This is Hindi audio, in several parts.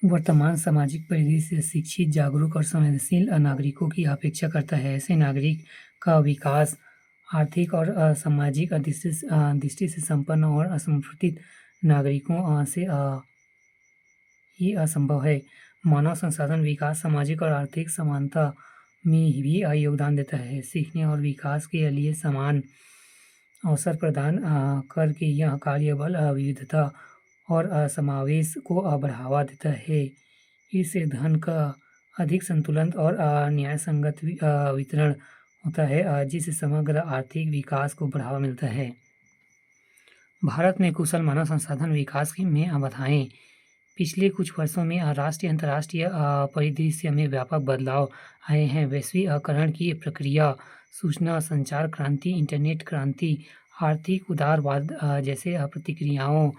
वर्तमान सामाजिक परिदृश्य शिक्षित, जागरूक और संवेदनशील नागरिकों की अपेक्षा करता है। ऐसे नागरिक का विकास आर्थिक और सामाजिक दृष्टि से संपन्न और असंगठित नागरिकों से ही असंभव है। मानव संसाधन विकास सामाजिक और आर्थिक समानता में भी योगदान देता है। सीखने और विकास के लिए समान अवसर प्रदान करके यह कार्यबल विविधता और समावेश को बढ़ावा देता है। इससे धन का अधिक संतुलन और न्यायसंगत वितरण होता है, जिससे समग्र आर्थिक विकास को बढ़ावा मिलता है। भारत में कुशल मानव संसाधन विकास में बाधाएं। पिछले कुछ वर्षों में राष्ट्रीय अंतर्राष्ट्रीय परिदृश्य में व्यापक बदलाव आए हैं। वैश्वीकरण की प्रक्रिया, सूचना संचार क्रांति, इंटरनेट क्रांति, आर्थिक उदारवाद जैसे प्रतिक्रियाओं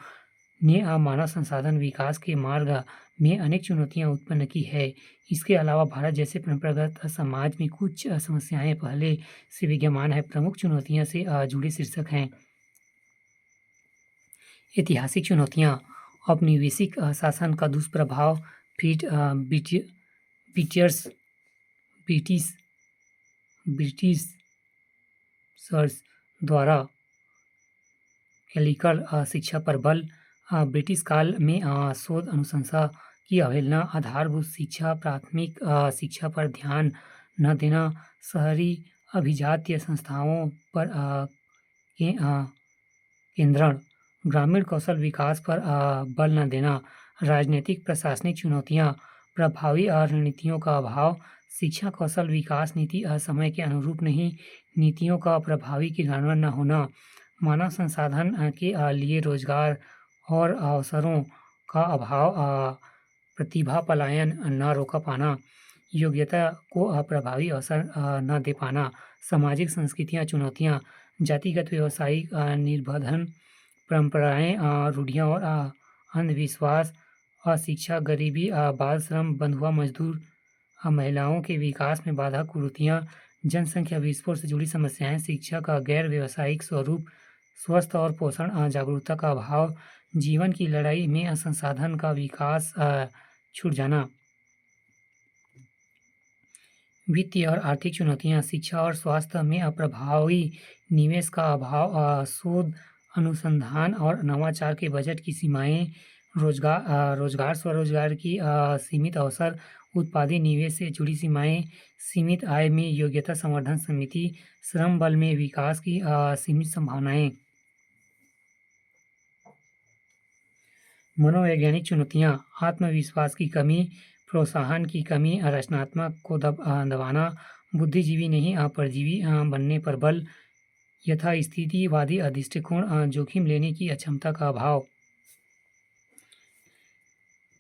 ने मानव संसाधन विकास के मार्ग में अनेक चुनौतियां उत्पन्न की है। इसके अलावा भारत जैसे परंपरागत समाज में कुछ समस्याएं पहले से विद्यमान है। प्रमुख चुनौतियां से जुड़े शीर्षक हैं। ऐतिहासिक चुनौतियां, औपनिवेशिक शासन का दुष्प्रभाव, ब्रिटिश ब्रिटिशर्स द्वारा क्लरिकल शिक्षा पर बल, ब्रिटिश काल में शोध अनुशंसा की अवहेलना, आधारभूत शिक्षा, प्राथमिक शिक्षा पर ध्यान न देना, शहरी अभिजातीय संस्थाओं पर केंद्रण, ग्रामीण कौशल विकास पर बल न देना, राजनीतिक प्रशासनिक चुनौतियां, प्रभावी रणनीतियों का अभाव, शिक्षा कौशल विकास नीति समय के अनुरूप नहीं, नीतियों का प्रभावी क्रियान्वयन न होना, मानव संसाधन के लिए रोजगार और अवसरों का अभाव, प्रतिभा पलायन न रोक पाना, योग्यता को प्रभावी अवसर न दे पाना, सामाजिक संस्कृतियाँ चुनौतियाँ, जातिगत व्यवसायिक निर्बंधन, परंपराएं, रूढ़ियाँ और अंधविश्वास, अशिक्षा, गरीबी, बाल श्रम, बंधुआ मजदूर, महिलाओं के विकास में बाधा, कुरीतियाँ, जनसंख्या विस्फोट से जुड़ी समस्याएं, शिक्षा का गैर व्यावसायिक स्वरूप, स्वस्थ और पोषण जागरूकता का अभाव, जीवन की लड़ाई में संसाधन का विकास छूट जाना। वित्तीय और आर्थिक चुनौतियां, शिक्षा और स्वास्थ्य में अप्रभावी निवेश का अभाव, शोध अनुसंधान और नवाचार के बजट की सीमाएं, रोजगार स्वरोजगार की सीमित अवसर, उत्पादी निवेश से जुड़ी सीमाएं, सीमित आय में योग्यता संवर्धन समिति, श्रम बल में विकास की सीमित संभावनाएं। मनोवैज्ञानिक चुनौतियां, आत्मविश्वास की कमी, प्रोत्साहन की कमी, रचनात्मक को दबाना, बुद्धिजीवी नहीं परजीवी बनने पर बल, यथास्थितिवादी दृष्टिकोण, जोखिम लेने की अक्षमता का अभाव।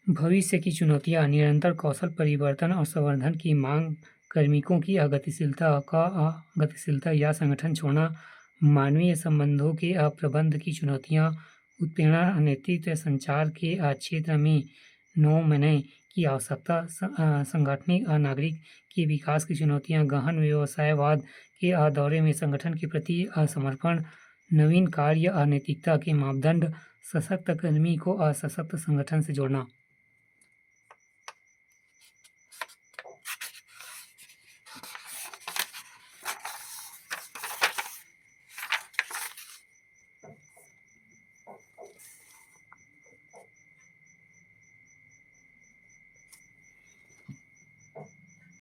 भविष्य की चुनौतियां, निरंतर कौशल परिवर्तन और संवर्धन की मांग, कार्मिकों की गतिशीलता या संगठन छोड़ना, मानवीय संबंधों के प्रबंध की चुनौतियां, उत्प्रेरणा, नेतृत्व, संचार के क्षेत्र में नवोन्मेष की आवश्यकता, संगठनिक नागरिक के विकास की चुनौतियां, गहन व्यवसायवाद के दौरे में संगठन के प्रति समर्पण, नवीन कार्य नैतिकता के मापदंड, सशक्त कर्मी को सशक्त संगठन से जोड़ना।